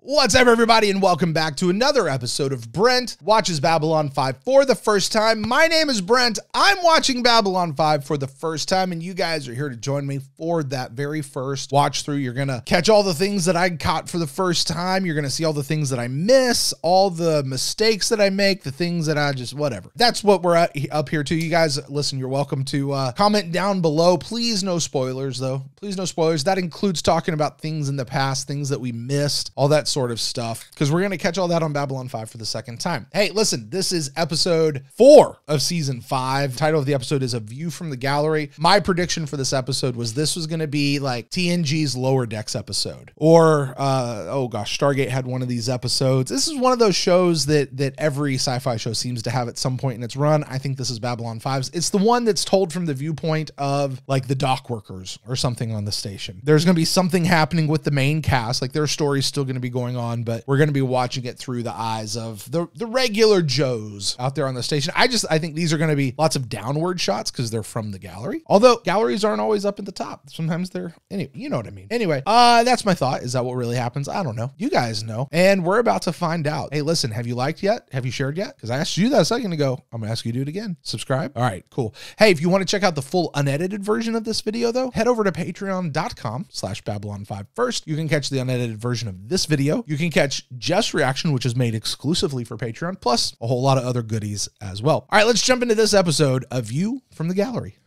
What's up, everybody, and welcome back to another episode of Brent Watches Babylon 5 for the first time. My name is Brent. I'm watching Babylon 5 for the first time, and you guys are here to join me for that very first watch through. You're going to catch all the things that I caught for the first time. You're going to see all the things that I miss, all the mistakes that I make, the things that I just, whatever. That's what we're up here to. You guys, listen, you're welcome to comment down below. Please no spoilers, though. Please no spoilers. That includes talking about things in the past, things that we missed, all that sort of stuff, because we're going to catch all that on Babylon 5 for the second time. Hey, listen, this is episode 4 of season 5. The title of the episode is A View from the Gallery. My prediction for this episode was this was going to be like TNG's Lower Decks episode, or oh gosh, Stargate had one of these episodes. This is one of those shows that every sci-fi show seems to have at some point in its run. I think this is Babylon 5's. It's the one that's told from the viewpoint of like the dock workers or something on the station. There's going to be something happening with the main cast, like their story's still going to be going on, but we're going to be watching it through the eyes of the regular Joes out there on the station. I think these are going to be lots of downward shots because they're from the gallery. Although galleries aren't always up at the top. Sometimes they're, anyway, you know what I mean. Anyway, that's my thought. Is that what really happens? I don't know. You guys know. And we're about to find out. Hey, listen, have you liked yet? Have you shared yet? Because I asked you that a second ago. I'm going to ask you to do it again. Subscribe. All right, cool. Hey, if you want to check out the full unedited version of this video though, head over to patreon.com/Babylon5 first. You can catch the unedited version of this video. You can catch Just Reaction, which is made exclusively for Patreon, plus a whole lot of other goodies as well. All right, let's jump into this episode, A View from the Gallery.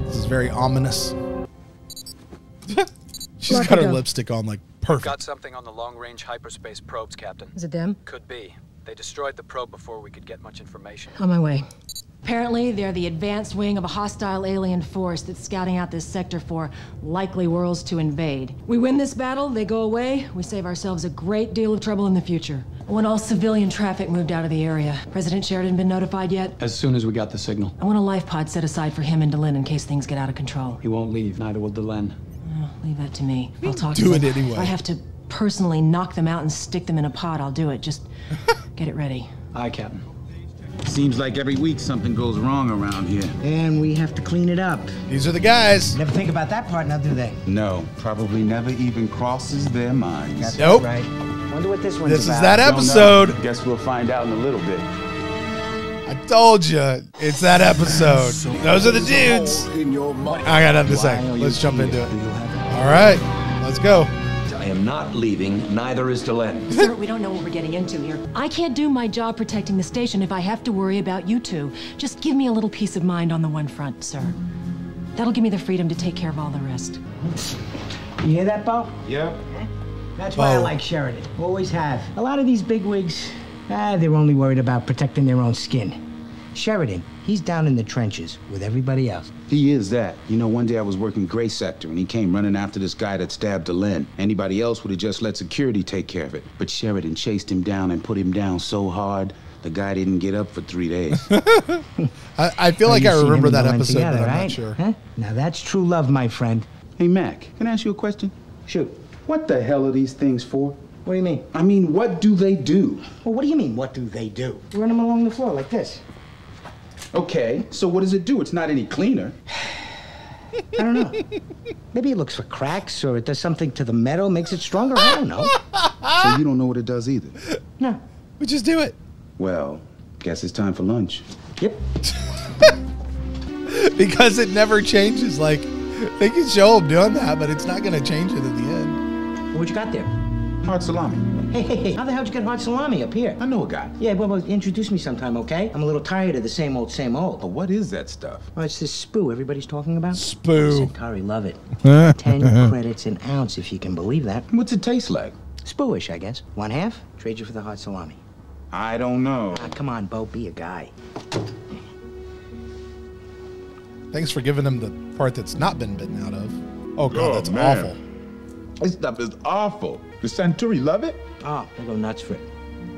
This is very ominous. She's got her lipstick on like perfect. Got something on the long-range hyperspace probes, Captain. Is it them? Could be. They destroyed the probe before we could get much information. On my way. Apparently, they're the advanced wing of a hostile alien force that's scouting out this sector for likely worlds to invade. We win this battle, they go away, we save ourselves a great deal of trouble in the future. I want all civilian traffic moved out of the area. President Sheridan been notified yet? As soon as we got the signal. I want a life pod set aside for him and Delenn in case things get out of control. He won't leave, neither will Delenn. Oh, leave that to me. I'll talk to them. Do it anyway. If I have to personally knock them out and stick them in a pod, I'll do it. Just get it ready. Aye, Captain. Seems like every week something goes wrong around here. And we have to clean it up. These are the guys. Never think about that part now, do they? No, probably never even crosses their minds. That's Nope. right. Wonder what this one's This about. is that episode. Guess we'll find out in a little bit. I told you, it's that episode. Those are the dudes. I got nothing to say. Let's jump into it. All right, let's go. I am not leaving, neither is Delenn. Sir, we don't know what we're getting into here. I can't do my job protecting the station if I have to worry about you two. Just give me a little peace of mind on the one front, sir. That'll give me the freedom to take care of all the rest. You hear that, Bo? Yep. That's why I Bo. like Sheridan. Always have. A lot of these bigwigs, they're only worried about protecting their own skin. Sheridan, he's down in the trenches with everybody else. He is that. You know, one day I was working Gray Sector and he came running after this guy that stabbed Delenn. Anybody else would have just let security take care of it. But Sheridan chased him down and put him down so hard, the guy didn't get up for 3 days. I feel like I You see remember them that going episode, together, but I'm right? not sure. Huh? Now that's true love, my friend. Hey, Mac, can I ask you a question? Shoot. What the hell are these things for? What do you mean? I mean, what do they do? Well, what do you mean, what do they do? Run them along the floor like this. Okay, so what does it do? It's not any cleaner. I don't know. Maybe it looks for cracks, or it does something to the metal, makes it stronger. I don't know. So you don't know what it does either? No. We just do it. Well, guess it's time for lunch. Yep. Because it never changes. Like, they can show them doing that, but it's not going to change it at the end. What you got there? Hard salami. Hey, how the hell did you get hot salami up here? I know a guy. Yeah, well, introduce me sometime, okay? I'm a little tired of the same old, same old. But what is that stuff? Oh, it's this Spoo everybody's talking about. Spoo. Said Kari, love it. 10 credits an ounce, if you can believe that. What's it taste like? Spooish, I guess. One half, trade you for the hot salami. I don't know. Ah, come on, Bo, be a guy. Thanks for giving him the part that's not been bitten out of. Oh, God, that's man. awful. This stuff is awful. The Centauri love it? Oh, they go nuts for it.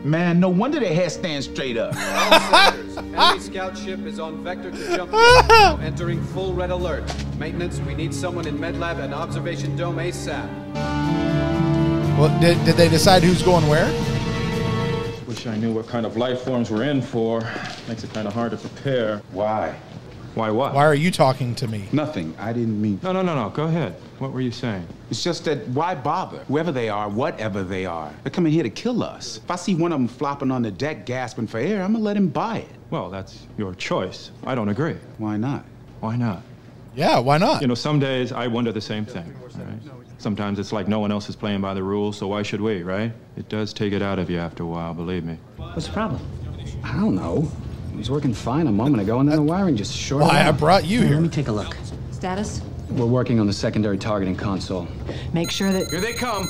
Man, no wonder their hair stands straight up. All sectors, enemy scout ship is on vector to jump now, entering full red alert. Maintenance, we need someone in med lab and observation dome ASAP. Well, did they decide who's going where? Wish I knew what kind of life forms we're in for. Makes it kind of hard to prepare. Why? Why what? Why are you talking to me? Nothing. I didn't mean... No. Go ahead. What were you saying? It's just that why bother? Whoever they are, whatever they are, they're coming here to kill us. If I see one of them flopping on the deck gasping for air, I'm gonna let him buy it. Well, that's your choice. I don't agree. Why not? Why not? Yeah, why not? You know, some days I wonder the same thing, right? Sometimes it's like no one else is playing by the rules, so why should we, right? It does take it out of you after a while, believe me. What's the problem? I don't know. It was working fine a moment ago, and then the wiring just shorted Why I out. brought you here. Let me take a look. Status? We're working on the secondary targeting console. Make sure that... Here they come.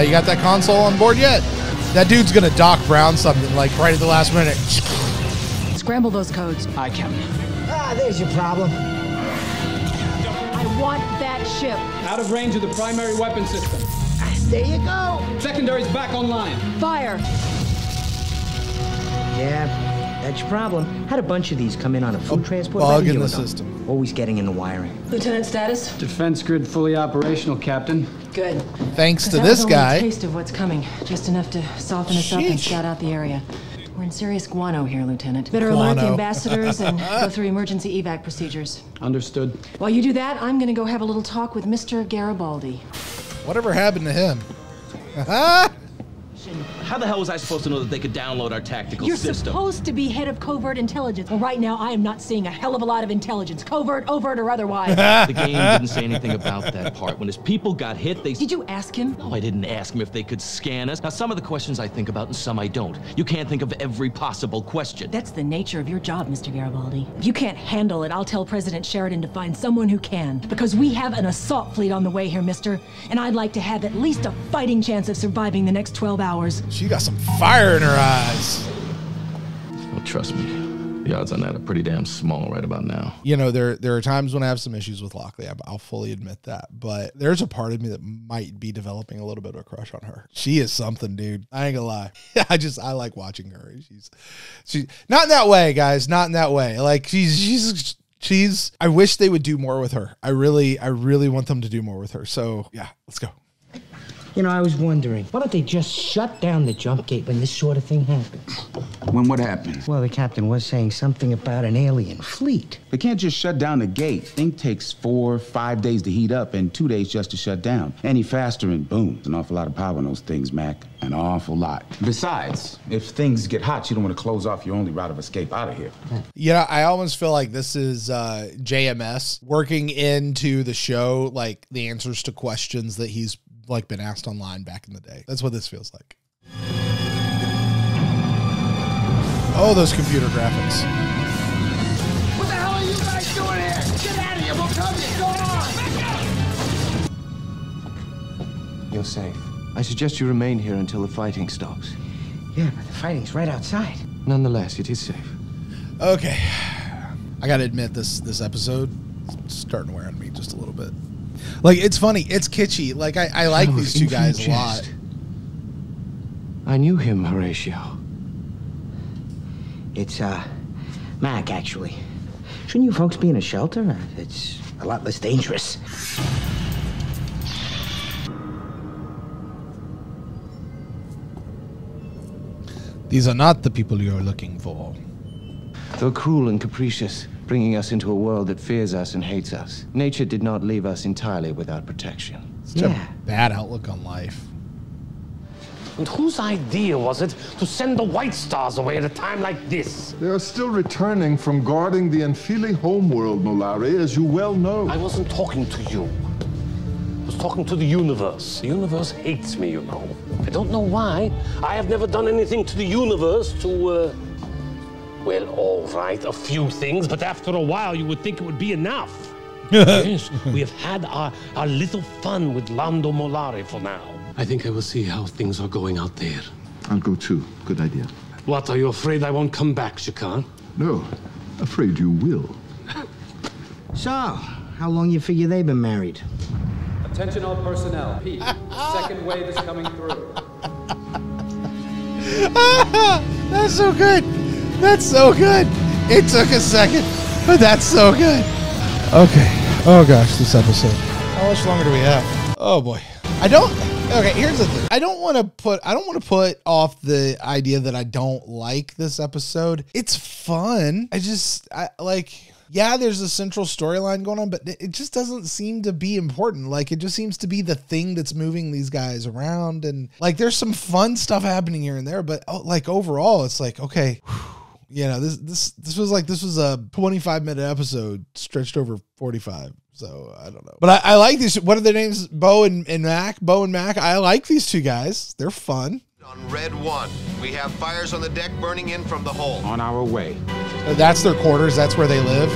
You got that console on board yet? That dude's gonna Doc Brown something like right at the last minute. Scramble those codes. I can. Ah, there's your problem. I want that ship. Out of range of the primary weapon system. There you go. Secondary's back online. Fire. Yeah, that's your problem. Had a bunch of these come in on a food transport. Bug about a in year the ago. system. Always getting in the wiring. Lieutenant, status? Defense grid fully operational, Captain. Good. Thanks to That this was only guy. a taste of what's coming. Just enough to soften us up and Sheesh. scout out the area. We're in serious guano here, Lieutenant. Better alert the Guano. ambassadors and go through emergency evac procedures. Understood. While you do that, I'm gonna go have a little talk with Mr. Garibaldi. Whatever happened to him? How the hell was I supposed to know that they could download our tactical You're system? supposed to be head of covert intelligence. Well, right now, I am not seeing a hell of a lot of intelligence. Covert, overt, or otherwise. The game didn't say anything about that part. When his people got hit, they... Did you ask him? No, I didn't ask him if they could scan us. Now, some of the questions I think about and some I don't. You can't think of every possible question. That's the nature of your job, Mr. Garibaldi. If you can't handle it, I'll tell President Sheridan to find someone who can. Because we have an assault fleet on the way here, mister. And I'd like to have at least a fighting chance of surviving the next 12 hours. She got some fire in her eyes. Well, trust me, the odds on that are pretty damn small right about now. You know, there are times when I have some issues with Lockley. I'll fully admit that. But there's a part of me that might be developing a little bit of a crush on her. She is something, dude. I ain't gonna lie. I like watching her. She's not in that way, guys. Not in that way. Like she's I wish they would do more with her. I really want them to do more with her. So yeah, let's go. You know, I was wondering, why don't they just shut down the jump gate when this sort of thing happens? When what happened? Well, the captain was saying something about an alien fleet. They can't just shut down the gate. Thing takes 4 or 5 days to heat up and 2 days just to shut down. Any faster and boom. There's an awful lot of power in those things, Mac. An awful lot. Besides, if things get hot, you don't want to close off your only route of escape out of here. Yeah, I almost feel like this is JMS working into the show, like the answers to questions that he's like been asked online back in the day. That's what this feels like. Oh, those computer graphics. What the hell are you guys doing here? Get out of here! We'll come! Go on! You're safe. I suggest you remain here until the fighting stops. Yeah, but the fighting's right outside. Nonetheless, it is safe. Okay. I gotta admit, this episode is starting to wear on me just a little bit. Like, it's funny. It's kitschy. Like, I like these two guys a lot. I knew him, Horatio. It's, Mac, actually. Shouldn't you folks be in a shelter? It's a lot less dangerous. These are not the people you're looking for. Though cruel and capricious, bringing us into a world that fears us and hates us, nature did not leave us entirely without protection. Such a bad outlook on life. And whose idea was it to send the White Stars away at a time like this? They are still returning from guarding the Enfili homeworld, Molari, as you well know. I wasn't talking to you. I was talking to the universe. The universe hates me, you know. I don't know why. I have never done anything to the universe to, well, all right, a few things, but after a while you would think it would be enough. Yes, we have had our little fun with Lando Molari for now. I think I will see how things are going out there. I'll go too. Good idea. What, are you afraid I won't come back, Shakan? No, afraid you will. So, how long you figure they've been married? Attention all personnel. Pete, second wave is coming through. That's so good. That's so good. It took a second, but that's so good. Okay. Oh gosh, this episode. How much longer do we have? Oh boy. I don't Okay, here's the thing. I don't want to put off the idea that I don't like this episode. It's fun. Yeah, there's a central storyline going on, but it just doesn't seem to be important. Like, it just seems to be the thing that's moving these guys around. And like, there's some fun stuff happening here and there, but like overall, it's like, okay, you know, this was a 25-minute episode stretched over 45. So I don't know, but I like these. What are their names? Bo and Mac. Bo and Mac. I like these two guys. They're fun. On Red 1, we have fires on the deck burning in from the hold. On our way. That's their quarters. That's where they live,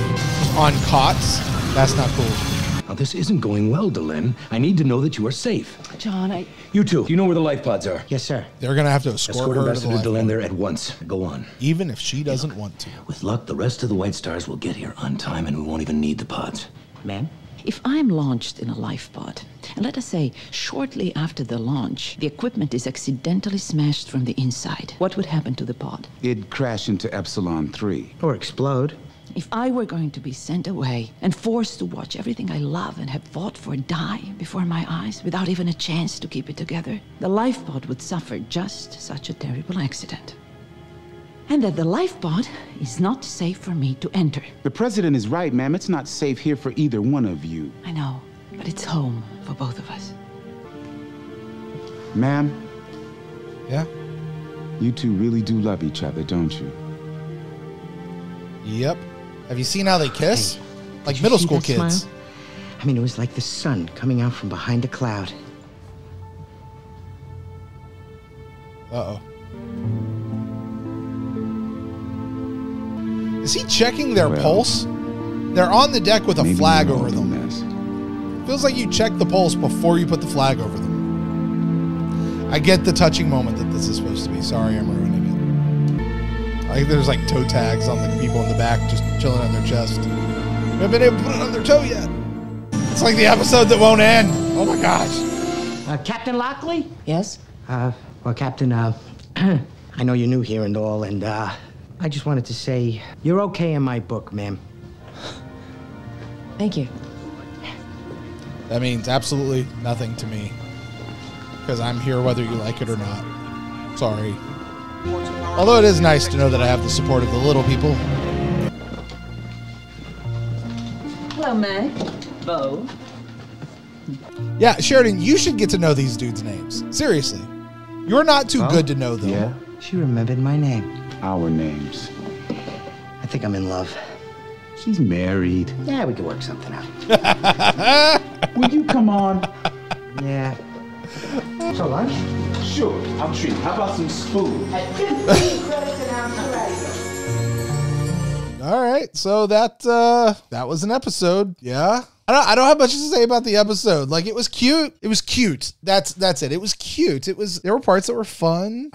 on cots. That's not cool. Now, this isn't going well, Delenn. I need to know that you are safe. John, You two, you know where the life pods are? Yes, sir. They're gonna have to escort her Ambassador to the Delenn there at once. Go on. even if she doesn't want to. With luck, the rest of the White Stars will get here on time, and we won't even need the pods. Ma'am? If I'm launched in a life pod, and let us say shortly after the launch, the equipment is accidentally smashed from the inside, what would happen to the pod? It'd crash into Epsilon 3. Or explode. If I were going to be sent away and forced to watch everything I love and have fought for die before my eyes without even a chance to keep it together, the life pod would suffer just such a terrible accident. And that the life pod is not safe for me to enter. The president is right, ma'am. It's not safe here for either one of you. I know, but it's home for both of us. Ma'am? Yeah? You two really do love each other, don't you? Yep. Have you seen how they kiss? Hey, like did middle you see school that kids. smile? I mean, it was like the sun coming out from behind a cloud. Uh-oh. Is he checking their pulse? They're on the deck with a flag over them. Feels like you check the pulse before you put the flag over them. I get the touching moment that this is supposed to be. Sorry, I'm ruining it. Like, there's like toe tags on the people in the back just chilling on their chest. They haven't been able to put it on their toe yet. It's like the episode that won't end. Oh my gosh. Captain Lockley? Yes? Well, Captain, I know you're new here and all, and I just wanted to say you're okay in my book, ma'am. Thank you. That means absolutely nothing to me. Because I'm here whether you like it or not. Sorry. Although it is nice to know that I have the support of the little people. Hello, Meg. Bo. Yeah, Sheridan, you should get to know these dudes' names. Seriously. You're not too good to know them. Yeah? She remembered my name. Our names. I think I'm in love. She's married. Yeah, we could work something out. Would you come on? Yeah. So lunch? Sure, I'll treat. How about some Spoo? At 15 credits an hour. All right, so that was an episode. Yeah. I don't have much to say about the episode. Like, it was cute. It was cute. That's it. It was cute. There were parts that were fun.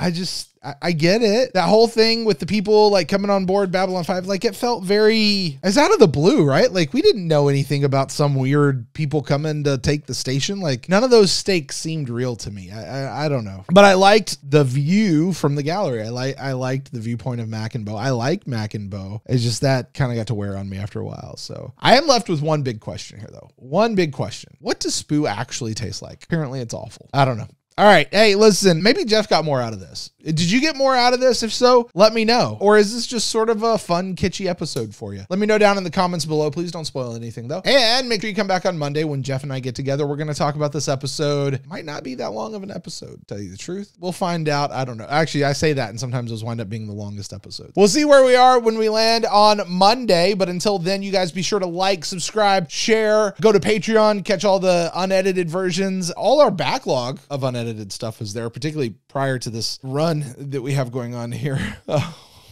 I get it. That whole thing with the people like coming on board Babylon 5, like it felt it's out of the blue, right? Like we didn't know anything about some weird people coming to take the station. Like none of those stakes seemed real to me. I don't know. But I liked the view from the gallery. I liked the viewpoint of Mac and Bo. I like Mac and Bo. It's just that kind of got to wear on me after a while. So I am left with one big question here though. One big question. What does Spoo actually taste like? Apparently it's awful. I don't know. All right. Hey, listen, maybe Jeff got more out of this. Did you get more out of this? If so, let me know. Or is this just sort of a fun, kitschy episode for you? Let me know down in the comments below. Please don't spoil anything, though. And make sure you come back on Monday when Jeff and I get together. We're going to talk about this episode. It might not be that long of an episode, to tell you the truth. We'll find out. I don't know. Actually, I say that, and sometimes those wind up being the longest episodes. We'll see where we are when we land on Monday. But until then, you guys be sure to like, subscribe, share, go to Patreon, catch all the unedited versions. All our backlog of unedited stuff is there, particularly prior to this run that we have going on here.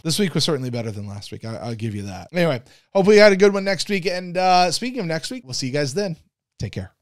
This week was certainly better than last week. I'll give you that. Anyway, hopefully you had a good one next week. And speaking of next week, we'll see you guys then. Take care.